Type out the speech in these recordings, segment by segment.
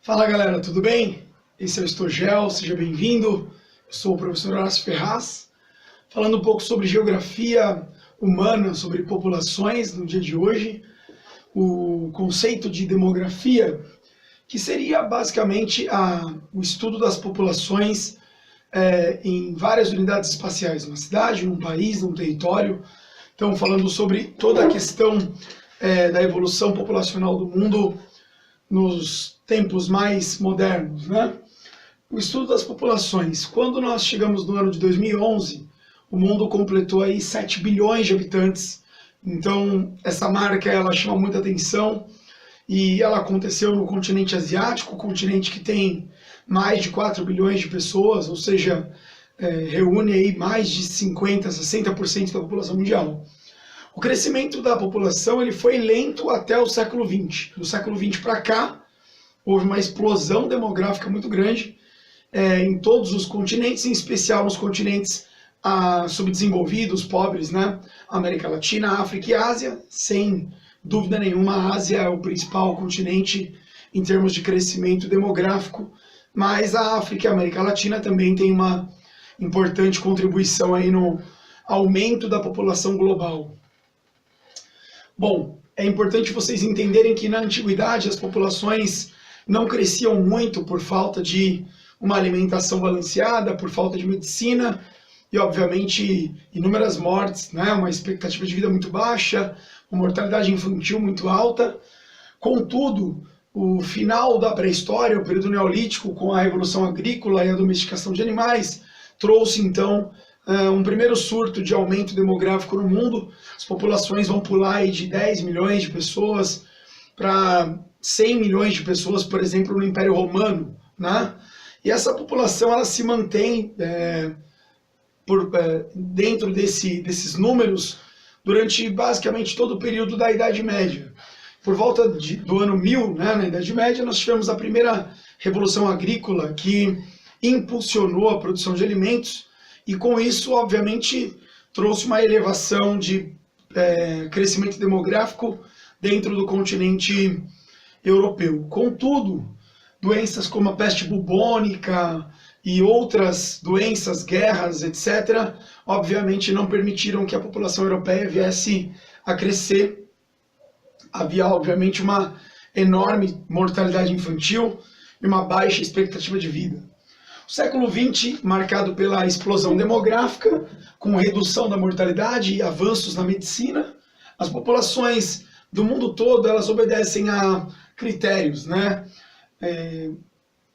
Fala galera, tudo bem? Esse é o Estogel, seja bem-vindo. Eu sou o professor Horácio Ferraz, falando um pouco sobre geografia humana, sobre populações no dia de hoje, o conceito de demografia, que seria basicamente o estudo das populações em várias unidades espaciais, numa cidade, num país, num território. Então, falando sobre toda a questão da evolução populacional do mundo nos tempos mais modernos, né? O estudo das populações. Quando nós chegamos no ano de 2011, o mundo completou aí 7 bilhões de habitantes. Então, essa marca ela chama muita atenção e ela aconteceu no continente asiático, o continente que tem mais de 4 bilhões de pessoas, ou seja, reúne aí mais de 50, 60% da população mundial. O crescimento da população ele foi lento até o século XX. Do século XX para cá, houve uma explosão demográfica muito grande em todos os continentes, em especial nos continentes subdesenvolvidos, pobres, né? América Latina, África e Ásia. Sem dúvida nenhuma, a Ásia é o principal continente em termos de crescimento demográfico, mas a África e a América Latina também têm uma importante contribuição aí no aumento da população global. Bom, é importante vocês entenderem que na antiguidade as populações não cresciam muito por falta de uma alimentação balanceada, por falta de medicina e, obviamente, inúmeras mortes, né? Uma expectativa de vida muito baixa, uma mortalidade infantil muito alta. Contudo, o final da pré-história, o período neolítico, com a revolução agrícola e a domesticação de animais, trouxe então um primeiro surto de aumento demográfico no mundo. As populações vão pular aí de 10 milhões de pessoas para 100 milhões de pessoas, por exemplo, no Império Romano, né? E essa população ela se mantém dentro desses números durante basicamente todo o período da Idade Média. Por volta do ano 1000, né, na Idade Média, nós tivemos a primeira revolução agrícola que impulsionou a produção de alimentos e com isso, obviamente, trouxe uma elevação de crescimento demográfico dentro do continente europeu. Contudo, doenças como a peste bubônica e outras doenças, guerras, etc., obviamente não permitiram que a população europeia viesse a crescer. Havia, obviamente, uma enorme mortalidade infantil e uma baixa expectativa de vida. O século XX, marcado pela explosão demográfica, com redução da mortalidade e avanços na medicina, as populações do mundo todo elas obedecem a critérios, né?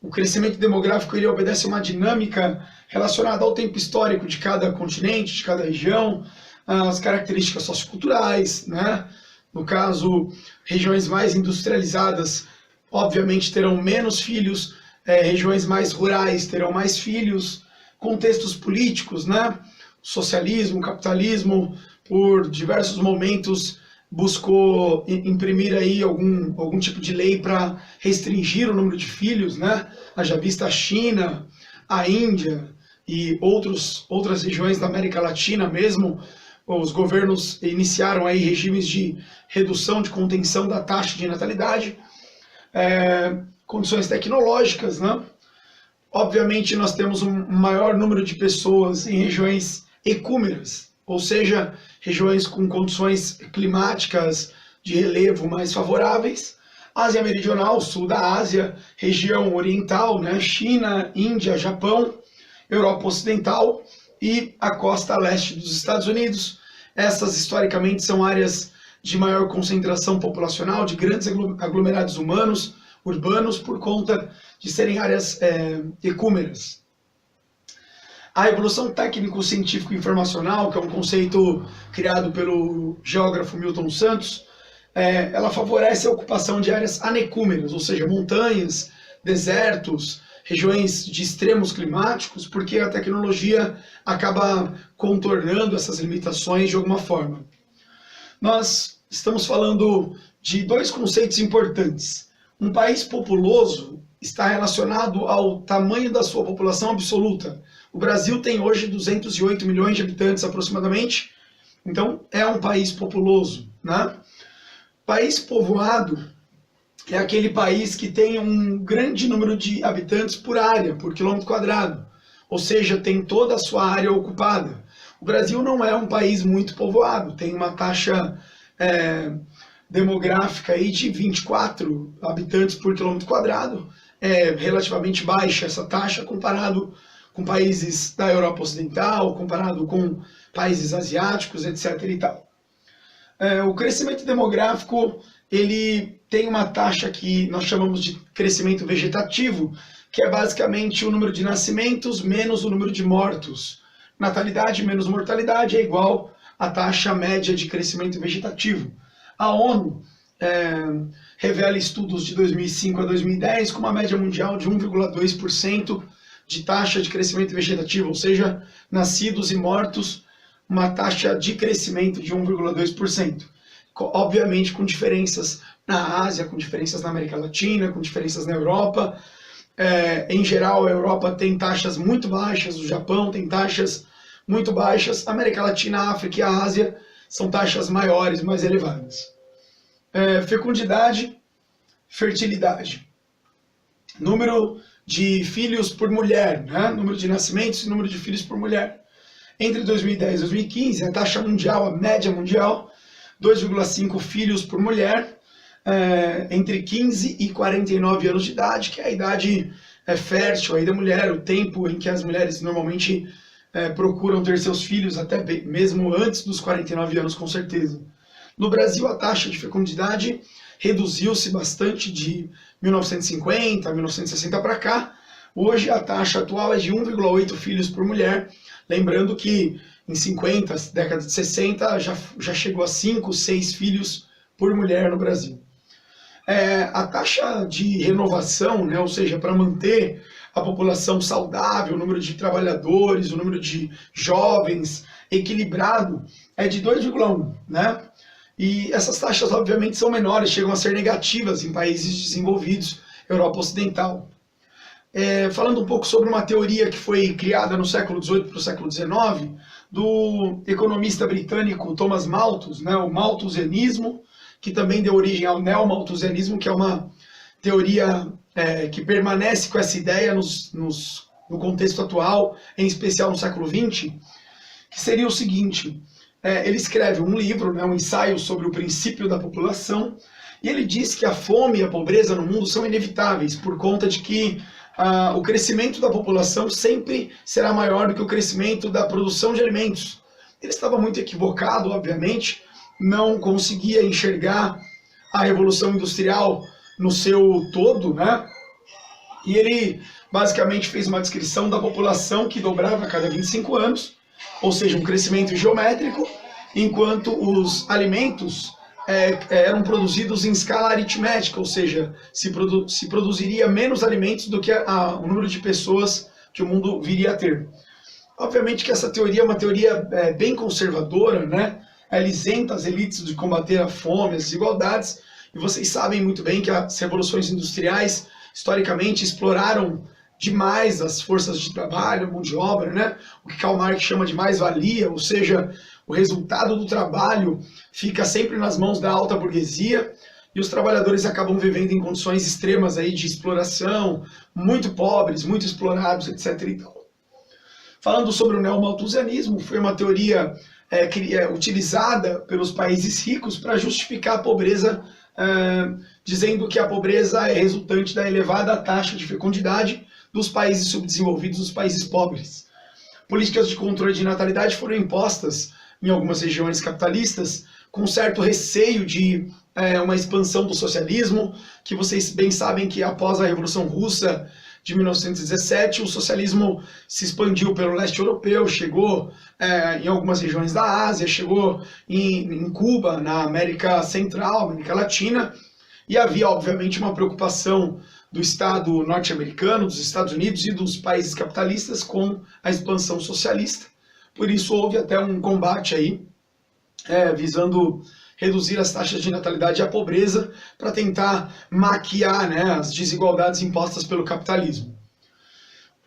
O crescimento demográfico ele obedece a uma dinâmica relacionada ao tempo histórico de cada continente, de cada região, as características socioculturais, né? No caso, regiões mais industrializadas, obviamente, terão menos filhos, regiões mais rurais terão mais filhos, contextos políticos, né? O socialismo, o capitalismo, por diversos momentos, buscou imprimir aí algum tipo de lei para restringir o número de filhos, né? Haja vista a China, a Índia e outras regiões da América Latina mesmo, os governos iniciaram aí regimes de redução, de contenção da taxa de natalidade, condições tecnológicas, né? Obviamente nós temos um maior número de pessoas em regiões ecúmeras, ou seja, regiões com condições climáticas de relevo mais favoráveis. Ásia Meridional, sul da Ásia, região oriental, né? China, Índia, Japão, Europa Ocidental e a costa leste dos Estados Unidos. Essas, historicamente, são áreas de maior concentração populacional, de grandes aglomerados urbanos, por conta de serem áreas ecúmeras. A evolução técnico-científico-informacional, que é um conceito criado pelo geógrafo Milton Santos, ela favorece a ocupação de áreas anecúmeras, ou seja, montanhas, desertos, regiões de extremos climáticos, porque a tecnologia acaba contornando essas limitações de alguma forma. Nós estamos falando de dois conceitos importantes. Um país populoso está relacionado ao tamanho da sua população absoluta. O Brasil tem hoje 208 milhões de habitantes aproximadamente, então é um país populoso, né? País povoado é aquele país que tem um grande número de habitantes por área, por quilômetro quadrado, ou seja, tem toda a sua área ocupada. O Brasil não é um país muito povoado, tem uma taxa demográfica aí de 24 habitantes por quilômetro quadrado, é relativamente baixa essa taxa comparado com países da Europa Ocidental, comparado com países asiáticos, etc. e tal. O crescimento demográfico, ele tem uma taxa que nós chamamos de crescimento vegetativo, que é basicamente o número de nascimentos menos o número de mortos. Natalidade menos mortalidade é igual à taxa média de crescimento vegetativo. A ONU revela estudos de 2005 a 2010 com uma média mundial de 1,2% de taxa de crescimento vegetativo, ou seja, nascidos e mortos, uma taxa de crescimento de 1,2%. Obviamente com diferenças na Ásia, com diferenças na América Latina, com diferenças na Europa. Em geral, a Europa tem taxas muito baixas, o Japão tem taxas muito baixas, a América Latina, a África e a Ásia são taxas maiores, mais elevadas. Fecundidade, fertilidade. Número de filhos por mulher, né? Número de nascimentos e número de filhos por mulher. Entre 2010 e 2015, a taxa mundial, a média mundial, 2,5 filhos por mulher, entre 15 e 49 anos de idade, que é a idade fértil aí da mulher, o tempo em que as mulheres normalmente procuram ter seus filhos, até mesmo antes dos 49 anos, com certeza. No Brasil, a taxa de fecundidade reduziu-se bastante de 1950 a 1960 para cá. Hoje, a taxa atual é de 1,8 filhos por mulher. Lembrando que em 50, década de 60, já chegou a 5, 6 filhos por mulher no Brasil. A taxa de renovação, né, ou seja, para manter a população saudável, o número de trabalhadores, o número de jovens equilibrado, é de 2,1, né? E essas taxas, obviamente, são menores, chegam a ser negativas em países desenvolvidos, Europa Ocidental. Falando um pouco sobre uma teoria que foi criada no século XVIII para o século XIX, do economista britânico Thomas Malthus, né, o malthusianismo, que também deu origem ao neomalthusianismo, que é uma teoria que permanece com essa ideia no contexto atual, em especial no século XX, que seria o seguinte: ele escreve um livro, né, um ensaio sobre o princípio da população, e ele diz que a fome e a pobreza no mundo são inevitáveis, por conta de que o crescimento da população sempre será maior do que o crescimento da produção de alimentos. Ele estava muito equivocado, obviamente, não conseguia enxergar a Revolução Industrial no seu todo, né? E ele basicamente fez uma descrição da população que dobrava a cada 25 anos, ou seja, um crescimento geométrico, enquanto os alimentos eram produzidos em escala aritmética, ou seja, se produziria menos alimentos do que o número de pessoas que o mundo viria a ter. Obviamente que essa teoria é uma teoria bem conservadora, né? Ela isenta as elites de combater a fome, as desigualdades, e vocês sabem muito bem que as revoluções industriais, historicamente, exploraram demais as forças de trabalho, a mão de obra, né? O que Karl Marx chama de mais-valia, ou seja, o resultado do trabalho fica sempre nas mãos da alta burguesia e os trabalhadores acabam vivendo em condições extremas aí de exploração, muito pobres, muito explorados, etc. e tal. Falando sobre o neomalthusianismo, foi uma teoria utilizada pelos países ricos para justificar a pobreza, dizendo que a pobreza é resultante da elevada taxa de fecundidade dos países subdesenvolvidos, dos países pobres. Políticas de controle de natalidade foram impostas em algumas regiões capitalistas, com certo receio de uma expansão do socialismo, que vocês bem sabem que após a Revolução Russa de 1917, o socialismo se expandiu pelo leste europeu, chegou em algumas regiões da Ásia, chegou em Cuba, na América Central, América Latina, e havia, obviamente, uma preocupação do Estado norte-americano, dos Estados Unidos e dos países capitalistas com a expansão socialista. Por isso houve até um combate aí, visando reduzir as taxas de natalidade e a pobreza para tentar maquiar, né, as desigualdades impostas pelo capitalismo.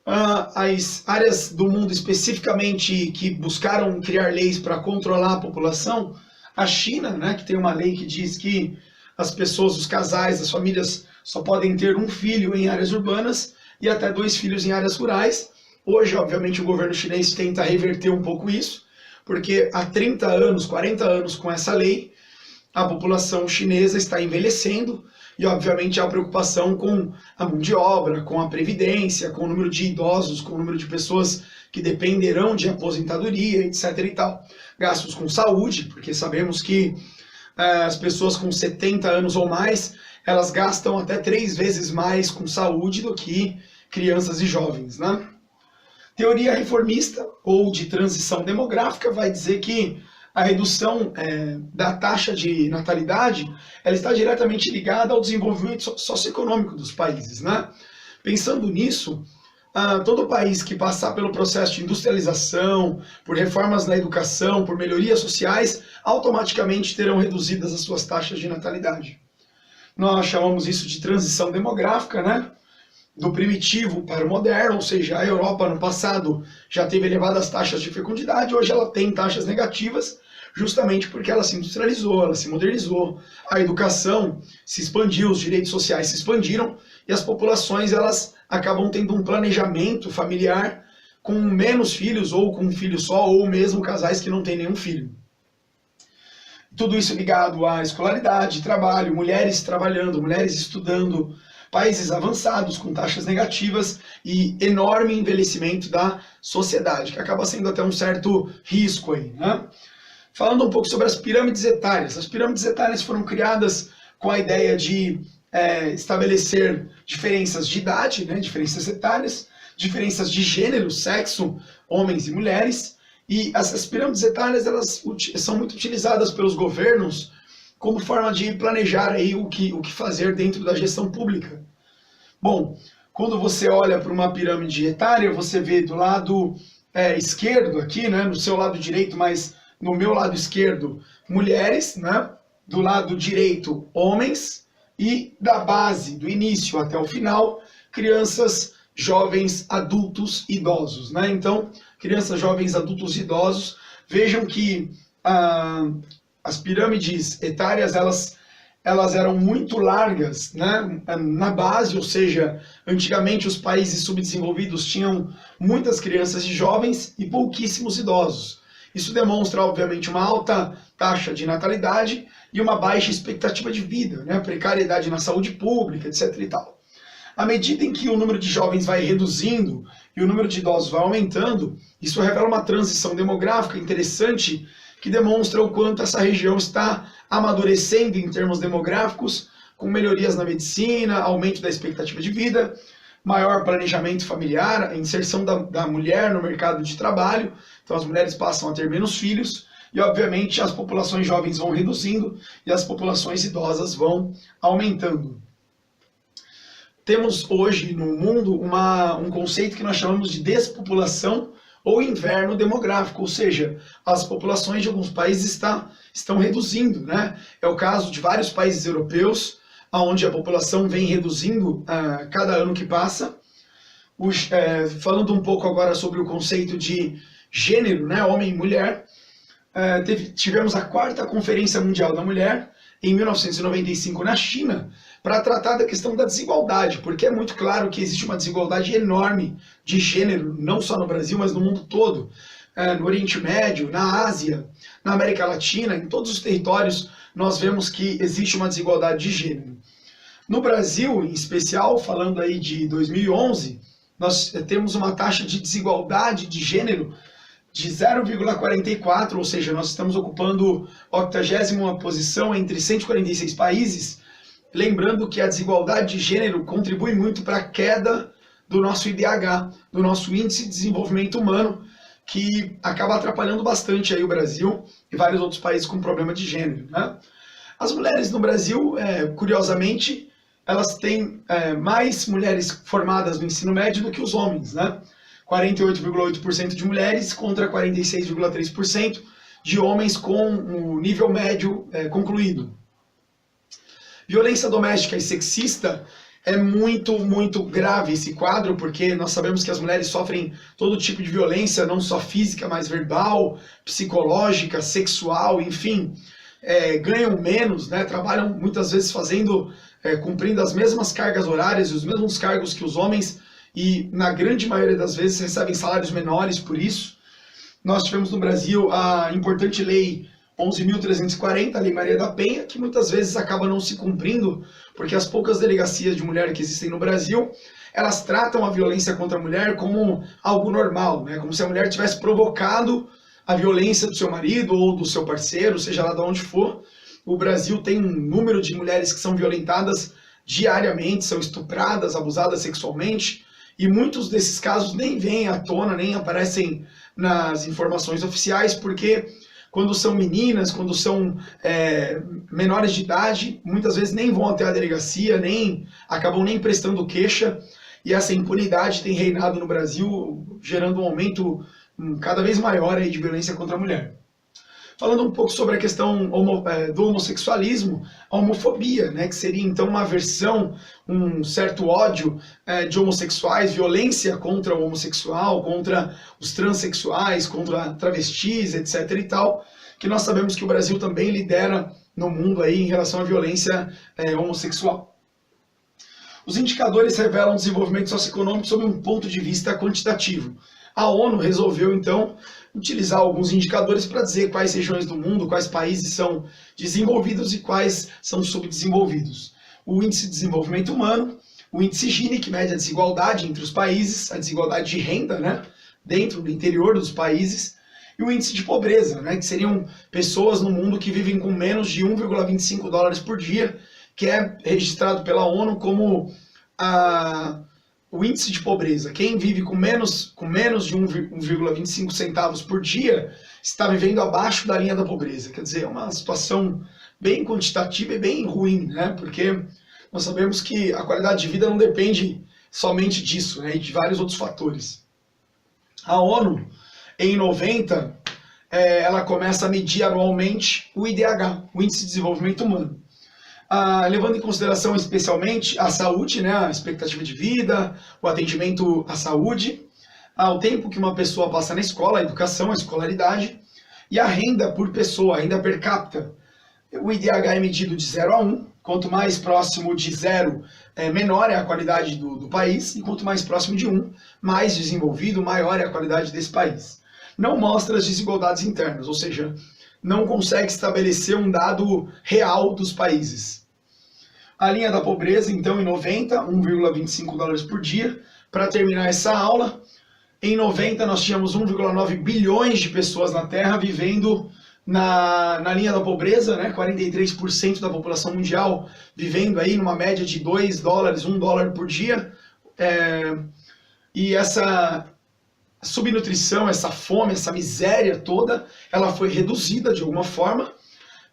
As áreas do mundo especificamente que buscaram criar leis para controlar a população, a China, né, que tem uma lei que diz que as pessoas, os casais, as famílias só podem ter um filho em áreas urbanas e até 2 filhos em áreas rurais. Hoje, obviamente, o governo chinês tenta reverter um pouco isso, porque há 30 anos, 40 anos com essa lei, a população chinesa está envelhecendo e, obviamente, há preocupação com a mão de obra, com a previdência, com o número de idosos, com o número de pessoas que dependerão de aposentadoria, etc. e tal. Gastos com saúde, porque sabemos que as pessoas com 70 anos ou mais, elas gastam até 3 vezes mais com saúde do que crianças e jovens, né? Teoria reformista ou de transição demográfica vai dizer que a redução da taxa de natalidade ela está diretamente ligada ao desenvolvimento socioeconômico dos países, né? Pensando nisso, todo país que passar pelo processo de industrialização, por reformas na educação, por melhorias sociais, automaticamente terão reduzidas as suas taxas de natalidade. Nós chamamos isso de transição demográfica, né? Do primitivo para o moderno, ou seja, a Europa no passado já teve elevadas taxas de fecundidade, hoje ela tem taxas negativas, justamente porque ela se industrializou, ela se modernizou, a educação se expandiu, os direitos sociais se expandiram e as populações elas acabam tendo um planejamento familiar com menos filhos ou com um filho só, ou mesmo casais que não têm nenhum filho. Tudo isso ligado à escolaridade, trabalho, mulheres trabalhando, mulheres estudando, países avançados com taxas negativas e enorme envelhecimento da sociedade, que acaba sendo até um certo risco aí, né? Falando um pouco sobre as pirâmides etárias. As pirâmides etárias foram criadas com a ideia de estabelecer diferenças de idade, né, diferenças etárias, diferenças de gênero, sexo, homens e mulheres, e essas pirâmides etárias elas são muito utilizadas pelos governos como forma de planejar aí o que fazer dentro da gestão pública. Bom, quando você olha para uma pirâmide etária, você vê do lado esquerdo aqui, né, no seu lado direito, mas no meu lado esquerdo, mulheres, né, do lado direito, homens, e da base, do início até o final, crianças, jovens, adultos, idosos, né? Então, crianças, jovens, adultos, idosos, vejam que as pirâmides etárias, elas eram muito largas, né, na base, ou seja, antigamente os países subdesenvolvidos tinham muitas crianças e jovens e pouquíssimos idosos. Isso demonstra, obviamente, uma alta taxa de natalidade e uma baixa expectativa de vida, né, precariedade na saúde pública, etc. e tal. À medida em que o número de jovens vai reduzindo e o número de idosos vai aumentando, isso revela uma transição demográfica interessante que demonstra o quanto essa região está amadurecendo em termos demográficos, com melhorias na medicina, aumento da expectativa de vida, maior planejamento familiar, a inserção da mulher no mercado de trabalho, então as mulheres passam a ter menos filhos, e obviamente as populações jovens vão reduzindo e as populações idosas vão aumentando. Temos hoje no mundo um conceito que nós chamamos de despopulação ou inverno demográfico, ou seja, as populações de alguns países estão reduzindo, né? É o caso de vários países europeus, onde a população vem reduzindo cada ano que passa. Falando um pouco agora sobre o conceito de gênero, né, homem e mulher, tivemos a 4ª Conferência Mundial da Mulher, em 1995 na China, para tratar da questão da desigualdade, porque é muito claro que existe uma desigualdade enorme de gênero, não só no Brasil, mas no mundo todo, no Oriente Médio, na Ásia, na América Latina, em todos os territórios nós vemos que existe uma desigualdade de gênero. No Brasil, em especial, falando aí de 2011, nós temos uma taxa de desigualdade de gênero de 0,44, ou seja, nós estamos ocupando a 80ª posição entre 146 países, lembrando que a desigualdade de gênero contribui muito para a queda do nosso IDH, do nosso Índice de Desenvolvimento Humano, que acaba atrapalhando bastante aí o Brasil e vários outros países com problema de gênero, né? As mulheres no Brasil, curiosamente, elas têm mais mulheres formadas no ensino médio do que os homens, né? 48,8% de mulheres contra 46,3% de homens com o nível médio concluído. Violência doméstica e sexista é muito, muito grave esse quadro, porque nós sabemos que as mulheres sofrem todo tipo de violência, não só física, mas verbal, psicológica, sexual, enfim. ganham menos, né, trabalham muitas vezes cumprindo as mesmas cargas horárias e os mesmos cargos que os homens, e na grande maioria das vezes recebem salários menores por isso. Nós tivemos no Brasil a importante lei 11.340, a Lei Maria da Penha, que muitas vezes acaba não se cumprindo, porque as poucas delegacias de mulher que existem no Brasil, elas tratam a violência contra a mulher como algo normal, né? Como se a mulher tivesse provocado a violência do seu marido ou do seu parceiro, seja lá de onde for. O Brasil tem um número de mulheres que são violentadas diariamente, são estupradas, abusadas sexualmente, e muitos desses casos nem vêm à tona, nem aparecem nas informações oficiais, porque quando são meninas, quando são menores de idade, muitas vezes nem vão até a delegacia, acabam nem prestando queixa, e essa impunidade tem reinado no Brasil, gerando um aumento cada vez maior aí de violência contra a mulher. Falando um pouco sobre a questão do homossexualismo, a homofobia, né, que seria então uma aversão, um certo ódio de homossexuais, violência contra o homossexual, contra os transexuais, contra travestis, etc. e tal, que nós sabemos que o Brasil também lidera no mundo aí em relação à violência homossexual. Os indicadores revelam desenvolvimento socioeconômico sob um ponto de vista quantitativo. A ONU resolveu, então, utilizar alguns indicadores para dizer quais regiões do mundo, quais países são desenvolvidos e quais são subdesenvolvidos. O Índice de Desenvolvimento Humano, o Índice Gini, que mede a desigualdade entre os países, a desigualdade de renda, né, dentro do interior dos países, e o Índice de Pobreza, né, que seriam pessoas no mundo que vivem com menos de 1,25 dólares por dia, que é registrado pela ONU como o índice de pobreza. Quem vive com menos de 1,25 centavos por dia está vivendo abaixo da linha da pobreza. Quer dizer, é uma situação bem quantitativa e bem ruim, né? Porque nós sabemos que a qualidade de vida não depende somente disso, né? E de vários outros fatores. A ONU, em 90, ela começa a medir anualmente o IDH, o Índice de Desenvolvimento Humano. Levando em consideração especialmente a saúde, né, a expectativa de vida, o atendimento à saúde, o tempo que uma pessoa passa na escola, a educação, a escolaridade, e a renda por pessoa, a renda per capita. O IDH é medido de 0 a 1, quanto mais próximo de 0, menor é a qualidade do país, e quanto mais próximo de 1, mais desenvolvido, maior é a qualidade desse país. Não mostra as desigualdades internas, ou seja, não consegue estabelecer um dado real dos países. A linha da pobreza, então, em 90, 1,25 dólares por dia. Para terminar essa aula, em 90 nós tínhamos 1,9 bilhões de pessoas na Terra vivendo na linha da pobreza, né? 43% da população mundial vivendo aí numa média de 2 dólares, 1 dólar por dia. E essa subnutrição, essa fome, essa miséria toda, ela foi reduzida de alguma forma.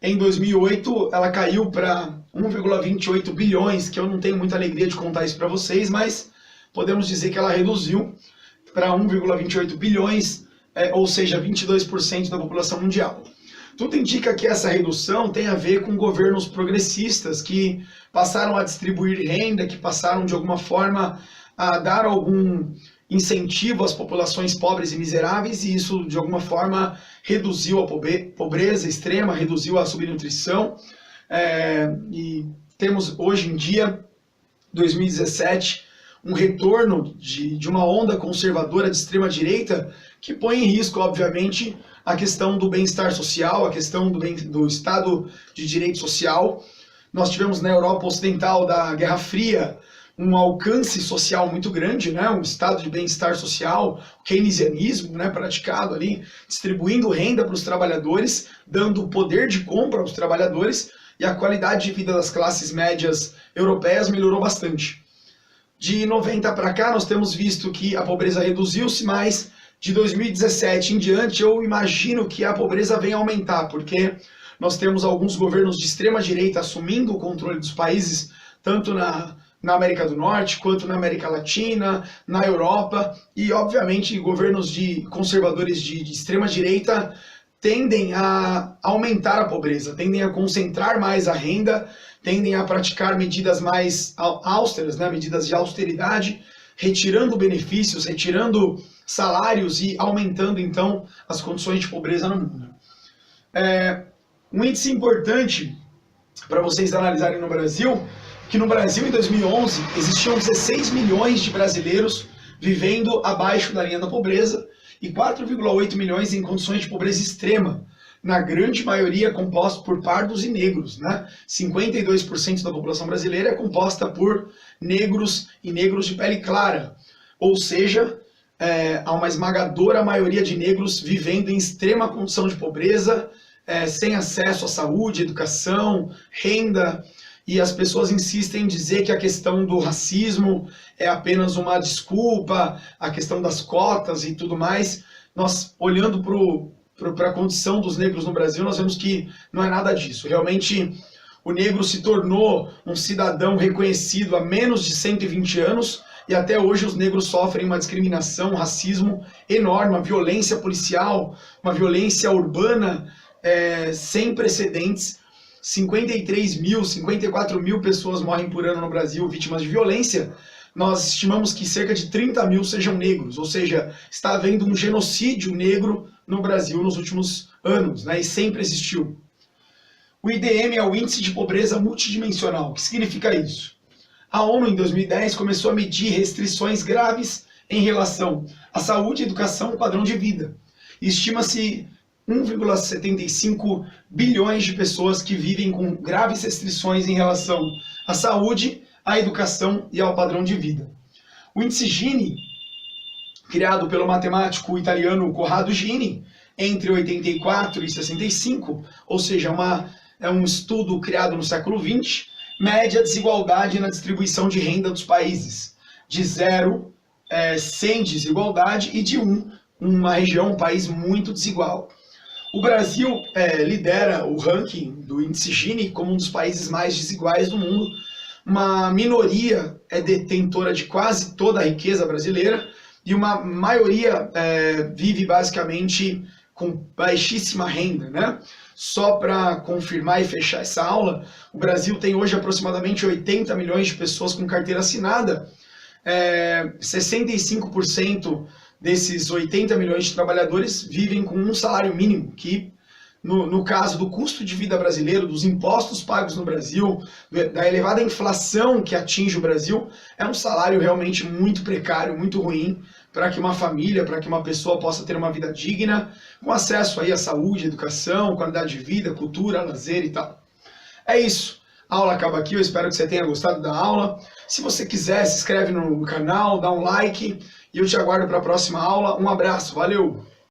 Em 2008, ela caiu para 1,28 bilhões, que eu não tenho muita alegria de contar isso para vocês, mas podemos dizer que ela reduziu para 1,28 bilhões, ou seja, 22% da população mundial. Tudo indica que essa redução tem a ver com governos progressistas que passaram a distribuir renda, que passaram de alguma forma a dar algum incentivo às populações pobres e miseráveis, e isso de alguma forma reduziu a pobreza extrema, reduziu a subnutrição, e temos hoje em dia, 2017, um retorno de uma onda conservadora de extrema direita que põe em risco, obviamente, a questão do bem-estar social, a questão do Estado de Direito Social. Nós tivemos na Europa Ocidental da Guerra Fria um alcance social muito grande, né? Um estado de bem-estar social, o keynesianismo, né, praticado ali, distribuindo renda para os trabalhadores, dando poder de compra aos trabalhadores, e a qualidade de vida das classes médias europeias melhorou bastante. De 90 para cá, nós temos visto que a pobreza reduziu-se, mas de 2017 em diante, eu imagino que a pobreza venha aumentar, porque nós temos alguns governos de extrema direita assumindo o controle dos países, tanto na América do Norte, quanto na América Latina, na Europa, e obviamente governos conservadores de extrema direita tendem a aumentar a pobreza, tendem a concentrar mais a renda, tendem a praticar medidas mais austeras, né, medidas de austeridade, retirando benefícios, retirando salários e aumentando então as condições de pobreza no mundo. Um índice importante para vocês analisarem no Brasil, que no Brasil em 2011 existiam 16 milhões de brasileiros vivendo abaixo da linha da pobreza e 4,8 milhões em condições de pobreza extrema, na grande maioria composto por pardos e negros, né? 52% da população brasileira é composta por negros e negros de pele clara, ou seja, há uma esmagadora maioria de negros vivendo em extrema condição de pobreza, sem acesso à saúde, educação, renda, e as pessoas insistem em dizer que a questão do racismo é apenas uma desculpa, a questão das cotas e tudo mais. Nós, olhando para a condição dos negros no Brasil, nós vemos que não é nada disso. Realmente, o negro se tornou um cidadão reconhecido há menos de 120 anos, e até hoje os negros sofrem uma discriminação, um racismo enorme, uma violência policial, uma violência urbana sem precedentes. 54 mil pessoas morrem por ano no Brasil vítimas de violência. Nós estimamos que cerca de 30 mil sejam negros, ou seja, está havendo um genocídio negro no Brasil nos últimos anos, né, e sempre existiu. O IDM é o Índice de Pobreza Multidimensional. O que significa isso? A ONU, em 2010, começou a medir restrições graves em relação à saúde, educação e padrão de vida. Estima-se 1,75 bilhões de pessoas que vivem com graves restrições em relação à saúde, à educação e ao padrão de vida. O índice Gini, criado pelo matemático italiano Corrado Gini, entre 84 e 65, ou seja, é um estudo criado no século XX, mede a desigualdade na distribuição de renda dos países, de 0, sem desigualdade, e de 1, uma região, um país muito desigual. O Brasil lidera o ranking do índice Gini como um dos países mais desiguais do mundo. Uma minoria é detentora de quase toda a riqueza brasileira e uma maioria vive basicamente com baixíssima renda, né? Só para confirmar e fechar essa aula, o Brasil tem hoje aproximadamente 80 milhões de pessoas com carteira assinada. 65% desses 80 milhões de trabalhadores vivem com um salário mínimo, que no caso do custo de vida brasileiro, dos impostos pagos no Brasil, da elevada inflação que atinge o Brasil, é um salário realmente muito precário, muito ruim, para que uma família, para que uma pessoa possa ter uma vida digna, com acesso aí à saúde, educação, qualidade de vida, cultura, lazer e tal. É isso. A aula acaba aqui, eu espero que você tenha gostado da aula. Se você quiser, se inscreve no canal, dá um like, e eu te aguardo para a próxima aula. Um abraço, valeu!